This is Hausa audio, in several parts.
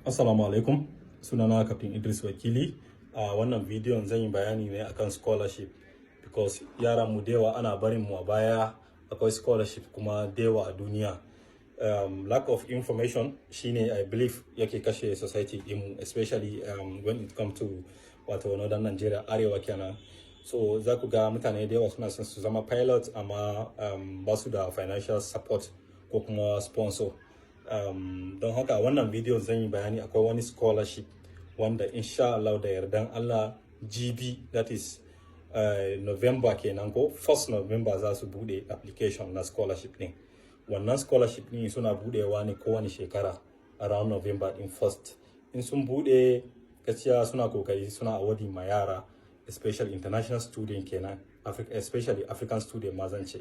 Assalamu alaikum, sunana Captain Idris Wakili. A wannan bidiyon zan yi bayani ne akan scholarship because yaran mu dewa ana barin mu a baya. Akwai scholarship kuma dewa a duniya. Lack of information shine I believe yake kashe society din, especially when it comes to wato northern Nigeria, arewa kenan. So za ku ga mutane da yawa suna son su zama pilots amma ba su da financial support ko kuma sponsor. Don haka wannan bidiyo zan yi bayani akwai wani scholarship wanda insha Allah da yardan Allah GB, that is November kenan ko 1st November za su bude application na scholarship din. Wannan scholarship din suna budewa ne kowane shekara around November din 1st. In sun bude gaskiya suna kokari suna awarding ma yara, especially international student kenan, especially African student ma zan ce.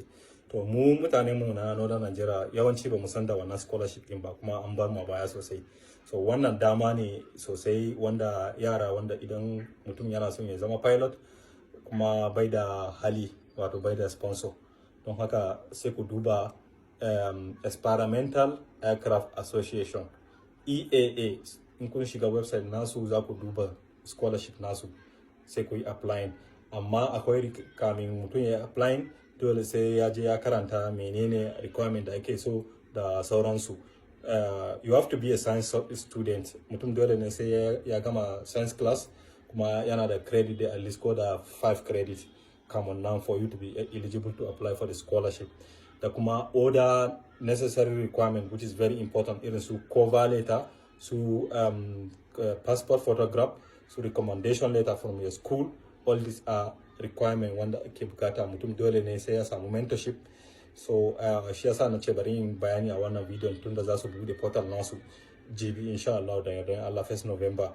To mu mutane mu na Northern Nigeria yawanci ba mu san da wannan scholarship din ba, kuma an bar mu baya sosai. So wannan dama ne sosai wanda yara, wanda idan mutum yana son ya zama pilot kuma bai da hali wato bai da sponsor, don haka sai ku duba Experimental Aircraft Association EAA. In kun shiga website nasu za ku duba scholarship nasu sai ku yi applying. Amma akwai kamin mutum ya applying dole sai ya je ya karanta menene requirement da ake so da sauransu. You have to be a science student. Mutum dole ne sai ya gama science class kuma yana da credit da at least ko da 5 credit common now for you to be eligible to apply for the scholarship. Da kuma other necessary requirement which is very important, irin su cover letter, su passport photograph, su recommendation letter from your school. All these are requirement wanda ake bukata. Mutum dole ne sai ya samu mentorship. So shi yasa na ce bari yin bayani a wannan bidiyon tunda za su bude portal nasu GB insha Allah da yardan Allah 1st November.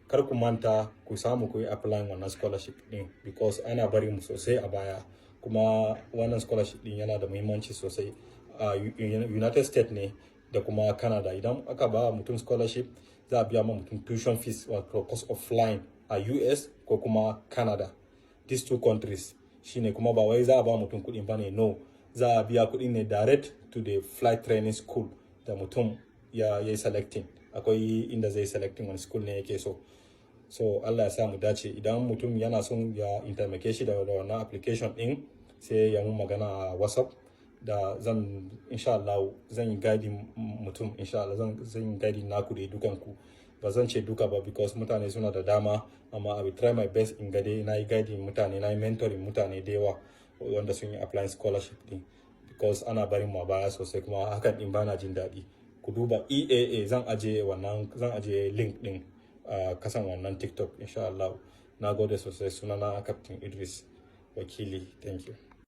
Kar ku manta ku samu ku yi applying wannan scholarship din because ana bari mu sosai a baya, kuma wannan scholarship din yana da muhimmanci sosai a United States ne da kuma Canada. Idan aka ba mutum scholarship za a biya ma mutum tuition fees wato cost of flying a US ko kuma Canada. These two countries shine, kuma ba wai za a ba mutum kuɗin ba ne, no, za a biya kuɗin ne direct to the flight training school da mutum ya yi selecting. Akwai inda zai selecting wani school ne yake so. So Allah ya sa mu dace. Idan mutum yana son ya intermake shi da wannan application din sai ya mun magana a WhatsApp da zan insha Allah zan yi guiding mutum. Insha Allah zan yi guiding naku da dukanku. Ba zan ce duka ba because mutane suna da dama, amma I will try my best in gade na yi guiding mutane, na yi mentoring mutane da yawa wanda sun yi applying scholarship din because ana barin mu baya sosai, kuma hakan din bana jin daɗi. Ku duba EAA, zan aje link din a kasan wannan TikTok insha Allah. Na gode sosai, sunana Captain Idris Wakili. Thank you.